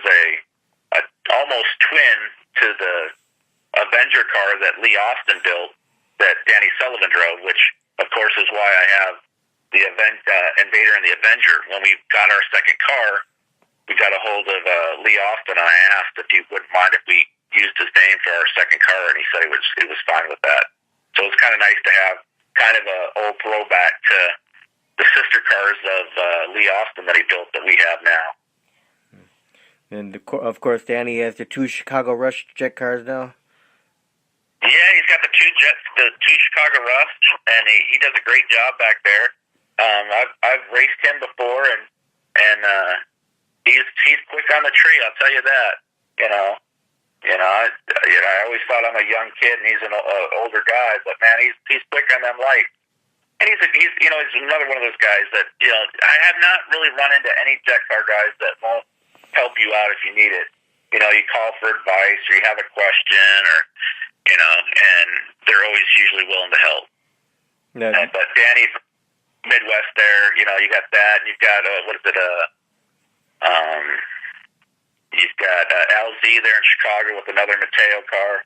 a almost twin to the Avenger car that Lee Austin built that Danny Sullivan drove, which, of course, is why I have the Invader and the Avenger. When we got our second car, we got a hold of Lee Austin, and I asked if he wouldn't mind if we used his name for our second car, and he said he was fine with that. So it's kind of nice to have kind of a old throwback to the sister cars of Lee Austin that he built that we have now. And of course, Danny has the 2 Chicago Rush jet cars now. Yeah, he's got the two Chicago Rush, and he does a great job back there. I've raced him before, and he's quick on the tree. I'll tell you that. I always thought I'm a young kid, and he's an older guy, but man, he's quick on them lights. And he's another one of those guys that I have not really run into any jet car guys that won't help you out if you need it. You call for advice, or you have a question, or and they're always usually willing to help. No. But Danny from Midwest there, you got that, and you've got you've got LZ there in Chicago with another Mateo car.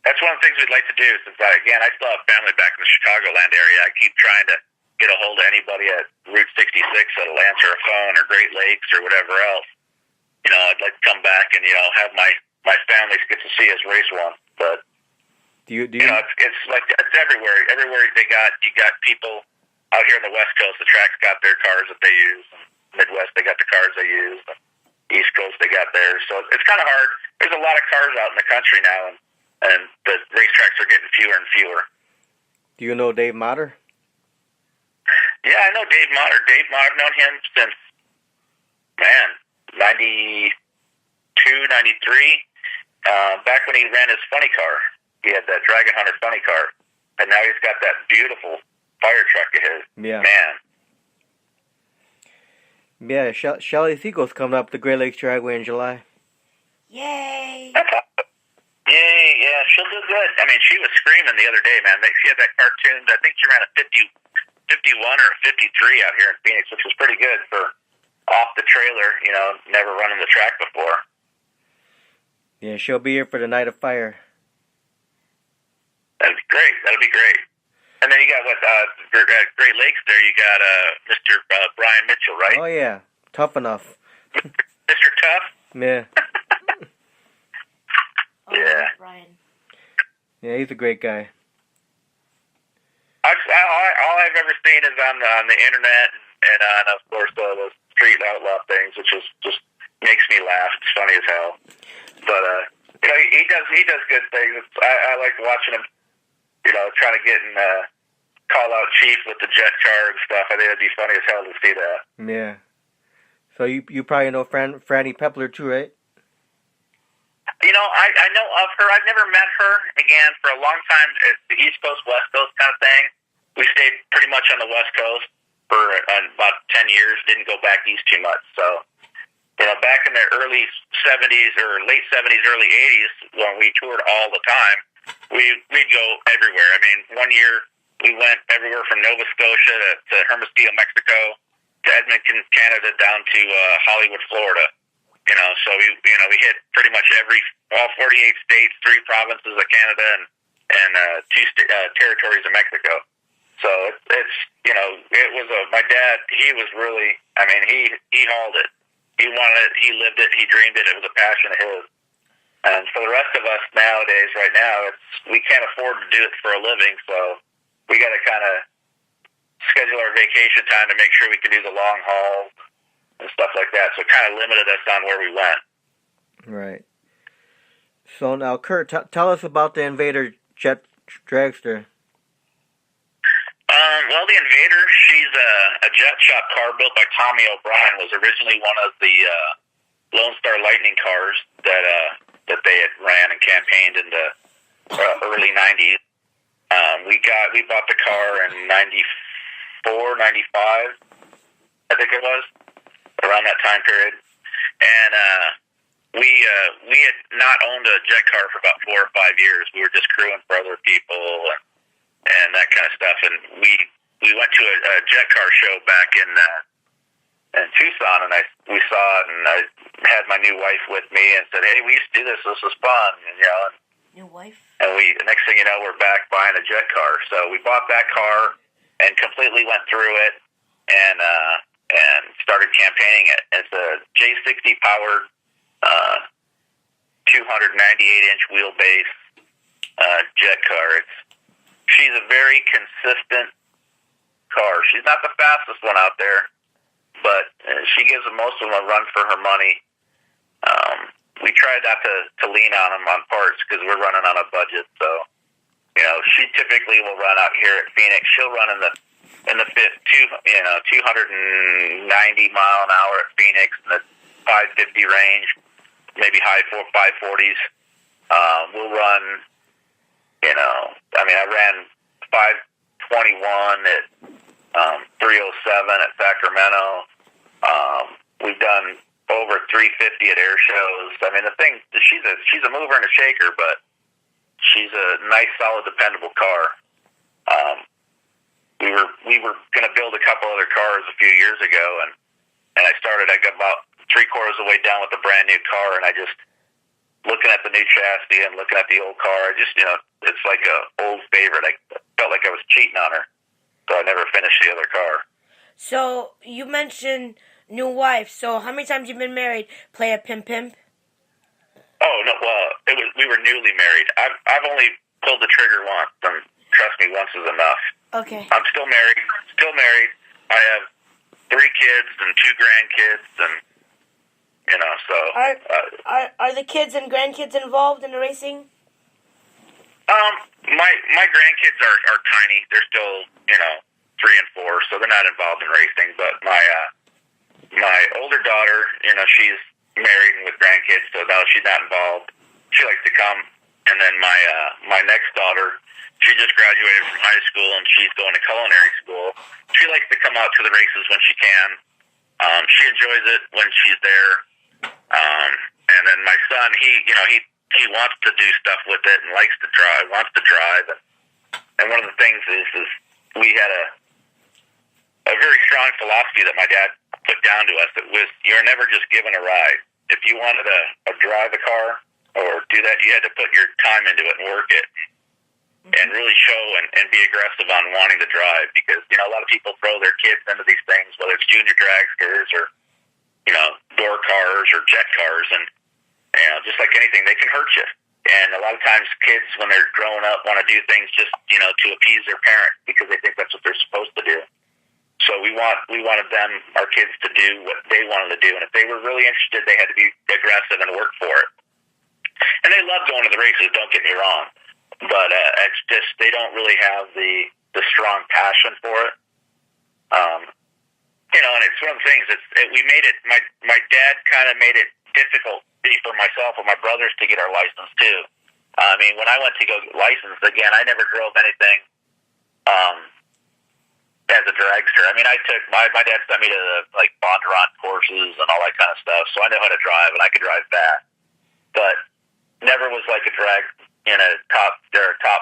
That's one of the things we'd like to do, since I still have family back in the Chicagoland area. I keep trying to get a hold of anybody at Route 66 that'll answer a phone, or Great Lakes, or whatever else. I'd like to come back and have my families get to see us race one. But it's like it's everywhere. Everywhere you got people out here on the West Coast. The track's got their cars that they use. Midwest, they got the cars they use. East Coast, they got theirs. So it's kind of hard. There's a lot of cars out in the country now, and the racetracks are getting fewer and fewer. Do you know Dave Motter? Yeah, I know Dave Motter. I've known him since 92, 93. Back when he ran his funny car. He had that Dragon Hunter funny car. And now he's got that beautiful fire truck of his. Yeah. Man. Yeah, Shelly Thiegel's coming up the Great Lakes Dragway in July. Yay! That's awesome. Yay, yeah, she'll do good. I mean, she was screaming the other day, man. She had that cartoon. I think she ran a 51 or a 53 out here in Phoenix, which was pretty good for off the trailer, never running the track before. Yeah, she'll be here for the Night of Fire. That'd be great. And then you got at Great Lakes there, you got Mr. Brian Mitchell, right? Oh, yeah. Tough enough. Mr. Tough? Yeah. Yeah. Brian. Yeah, he's a great guy. All I've ever seen is on the internet and on, of course, the street outlaw things, which is just makes me laugh. It's funny as hell. But he does good things. I like watching him. Trying to get in call out Chief with the jet car and stuff. I think it'd be funny as hell to see that. Yeah. So you probably know Franny Pepler too, right? I know of her. I've never met her. Again, for a long time, it's the East Coast, West Coast kind of thing. We stayed pretty much on the West Coast for about 10 years. Didn't go back east too much. So, back in the early 70s or late 70s, early 80s, when we toured all the time, we'd go everywhere. I mean, one year we went everywhere from Nova Scotia to Hermosillo, Mexico, to Edmonton, Canada, down to Hollywood, Florida. So we hit pretty much all 48 states, 3 provinces of Canada, and 2 territories of Mexico. So it was my dad. He was really, I mean, he hauled it. He wanted it. He lived it. He dreamed it. It was a passion of his. And for the rest of us nowadays, right now, we can't afford to do it for a living. So we got to kind of schedule our vacation time to make sure we can do the long hauls and stuff like that. So it kind of limited us on where we went. Right. So now, Curt, tell us about the Invader jet dragster. Well, the Invader, she's a jet shop car built by Tommy O'Brien. Was originally one of the Lone Star Lightning cars that they had ran and campaigned in the early 90s. We bought the car in 94, 95, I think it was, around that time period. And we had not owned a jet car for about 4 or 5 years. We were just crewing for other people and that kind of stuff. And we went to a jet car show back in Tucson, and we saw spot, and I had my new wife with me and said, "Hey, we used to do this. This was fun." And, New wife? and the next thing you know, we're back buying a jet car. So we bought that car and completely went through it and started campaigning it. It's a J60 powered, 298-inch wheelbase jet car. She's a very consistent car. She's not the fastest one out there, but she gives most of them a run for her money. We try not to lean on them on parts because we're running on a budget. So, she typically will run out here at Phoenix. She'll run in the 290 mile an hour at Phoenix in the 550 range, maybe high 540s. We'll run. I ran 521 at 307 at Sacramento. We've done over 350 at air shows. She's a mover and a shaker, but she's a nice, solid, dependable car. We were going to build a couple other cars a few years ago, and I got about 3/4 of the way down with a brand new car, and I just looking at the new chassis and looking at the old car. It's like a old favorite. I felt like I was cheating on her, so I never finished the other car. So, you mentioned new wife. So, how many times you been married? Play a pimp? Oh, no, well, we were newly married. I've only pulled the trigger once, and trust me, once is enough. Okay. I'm still married. I have 3 kids and 2 grandkids, and, so... Are the kids and grandkids involved in the racing? My grandkids are tiny. They're still, 3 and 4, so they're not involved in racing. But my older daughter, she's married and with grandkids, so no, she's not involved. She likes to come. And then my next daughter, she just graduated from high school and she's going to culinary school. She likes to come out to the races when she can. She enjoys it when she's there. And then my son, he wants to do stuff with it and wants to drive. And one of the things is we had a very strong philosophy that my dad put down to us. It was, you're never just given a ride. If you wanted to drive a car or do that, you had to put your time into it and work it and really show and be aggressive on wanting to drive, because, a lot of people throw their kids into these things, whether it's junior dragsters or, door cars or jet cars, and, just like anything, they can hurt you. And a lot of times kids, when they're growing up, want to do things just, to appease their parents because they think that's what they're supposed to do. So we wanted our kids, to do what they wanted to do. And if they were really interested, they had to be aggressive and work for it. And they love going to the races, don't get me wrong. But it's just, they don't really have the strong passion for it. And it's one of the things, we made it, my dad kind of made it difficult for myself and my brothers to get our license too. When I went to go get licensed, again, I never drove anything as a dragster. I took, my dad sent me to the, Bondurant courses and all that kind of stuff, so I know how to drive and I could drive fast. But never was like a drag in a top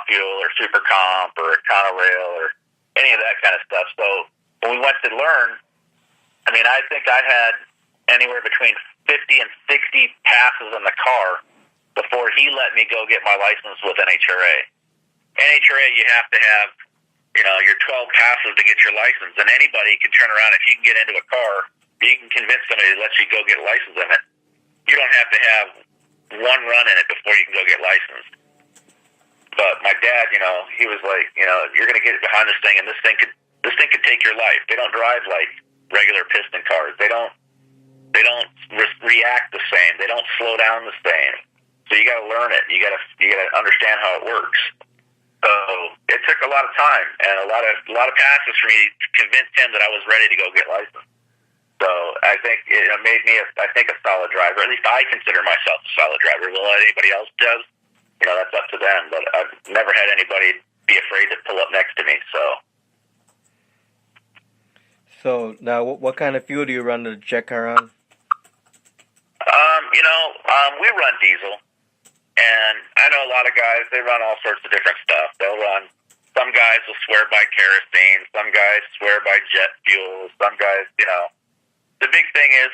fuel or super comp or a Conorail or any of that kind of stuff. So when we went to learn, I think I had anywhere between 50 and 60 passes in the car before he let me go get my license with NHRA. NHRA, you have to have, your 12 passes to get your license, and anybody can turn around. If you can get into a car, you can convince somebody to let you go get a license in it. You don't have to have one run in it before you can go get licensed. But my dad, he was like, you're going to get behind this thing, and this thing could take your life. They don't drive like regular piston cars. They don't react the same. They don't slow down the same. So you got to learn it. You got to understand how it works. So it took a lot of time and a lot of passes for me to convince him that I was ready to go get licensed. So I think it made me, a solid driver. At least I consider myself a solid driver. Will anybody else does? That's up to them. But I've never had anybody be afraid to pull up next to me. So now, what kind of fuel do you run the jet car on? We run diesel. And I know a lot of guys, they run all sorts of different stuff. Some guys will swear by kerosene, some guys swear by jet fuel, some guys, the big thing is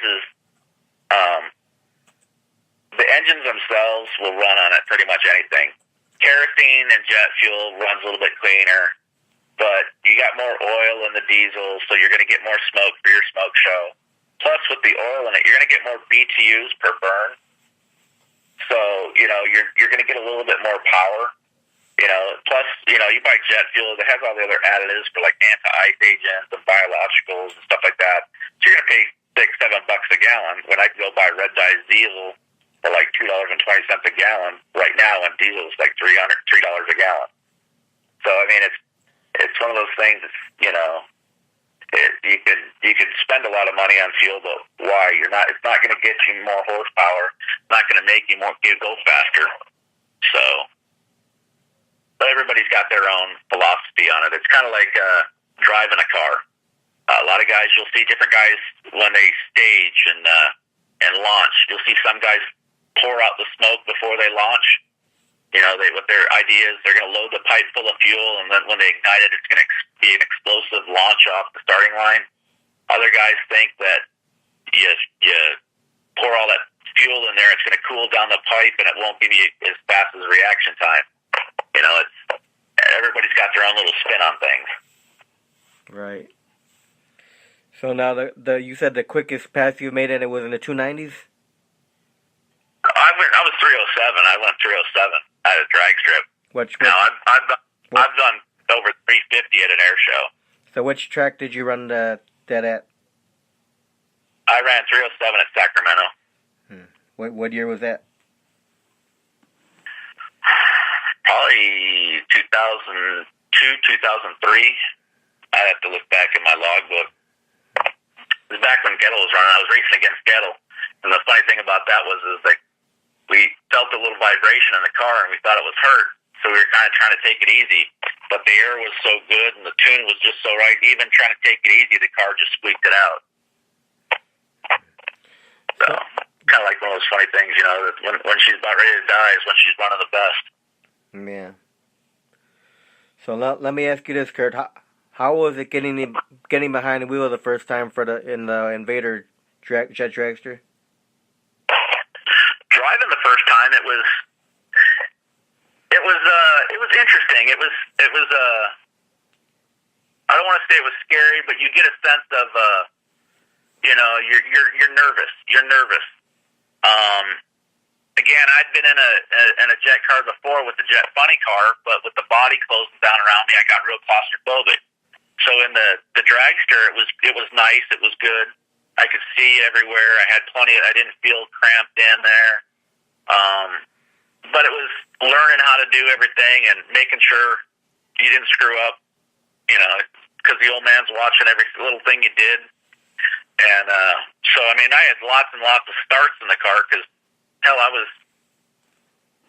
The engines themselves will run on it pretty much anything. Kerosene and jet fuel runs a little bit cleaner, but you got more oil in the diesel, so you're going to get more smoke for your smoke show. Plus, with the oil in it, you're going to get more BTUs per burn. So, you're going to get a little bit more power. Plus, you buy jet fuel that has all the other additives for like anti-ice agents and biologicals and stuff like that. So you're going to pay $6-7 a gallon when I can go buy red dye diesel for like $2.20 a gallon right now, and diesel is like $3 a gallon. So I mean, it's one of those things. You could spend a lot of money on fuel, but why? It's not going to get you more horsepower. It's not going to make you go faster. So, but everybody's got their own philosophy on it. It's kind of like driving a car. A lot of guys, you'll see different guys when they stage and launch. You'll see some guys pour out the smoke before they launch. What their idea is, they're going to load the pipe full of fuel, and then when they ignite it, it's going to be an explosive launch off the starting line. Other guys think that you pour all that fuel in there, it's going to cool down the pipe, and it won't give you as fast as reaction time. Everybody's got their own little spin on things. Right. So now you said the quickest pass you made, and it was in the 290s? I was 307. I went 307 at a drag strip. I've done over 350 at an air show. So which track did you run that at? I ran 307 at Sacramento. What year was that? Probably 2002, 2003. I'd have to look back in my logbook. It was back when Gettle was running. I was racing against Gettle. And the funny thing about that was we felt a little vibration in the car, and we thought it was hurt. So we were kind of trying to take it easy. But the air was so good, and the tune was just so right. Even trying to take it easy, the car just squeaked it out. So, kind of like one of those funny things, that when she's about ready to die is when she's running the best. Yeah. So let me ask you this, Curt. How was it getting behind the wheel the first time in the Invader jet dragster? Driving the first time, it was interesting. It was I don't want to say it was scary, but you get a sense of you're nervous. You're nervous. Again, I'd been in a jet car before with the Jet Funny car, but with the body closing down around me, I got real claustrophobic. So in the dragster, it was nice. It was good. I could see everywhere. I had I didn't feel cramped in there. But it was learning how to do everything and making sure you didn't screw up, because the old man's watching every little thing you did. And so, I mean, I had lots and lots of starts in the car because, hell, I was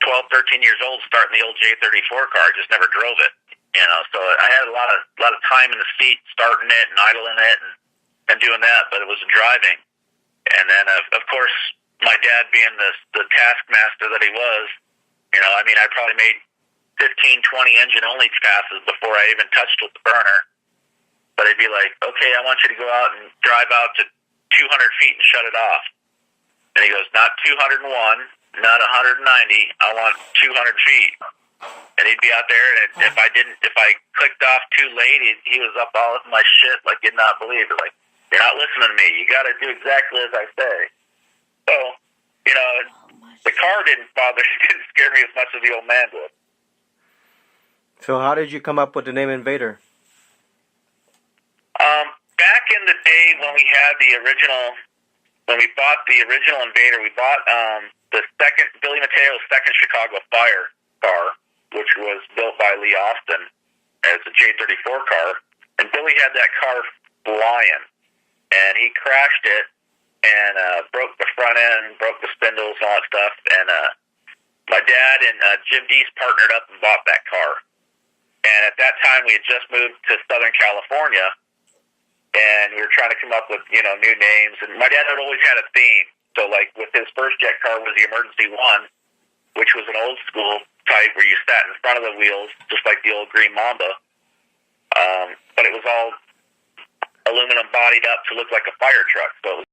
12, 13 years old starting the old J34 car. I just never drove it, So I had a lot of time in the seat starting it and idling it and doing that, but it was driving. And then, of course, my dad being the taskmaster that he was, I probably made 15, 20 engine-only passes before I even touched with the burner. But he'd be like, okay, I want you to go out and drive out to 200 feet and shut it off. And he goes, not 201, not 190, I want 200 feet. And he'd be out there, and if I clicked off too late, he was up all of my shit like you'd not believe it. Like, you're not listening to me. You got to do exactly as I say. So, the car didn't scare me as much as the old man did. So how did you come up with the name Invader? Back in the day when we bought the original Invader, we bought Billy Matteo's second Chicago Fire car, which was built by Lee Austin as a J34 car. And Billy had that car flying, and he crashed it and broke the front end, broke the spindles and all that stuff. And my dad and Jim Deese partnered up and bought that car. And at that time, we had just moved to Southern California, and we were trying to come up with, new names. And my dad had always had a theme. So, like, with his first jet car was the Emergency One, which was an old school type where you sat in front of the wheels, just like the old Green Mamba. But it was all aluminum bodied up to look like a fire truck. So it was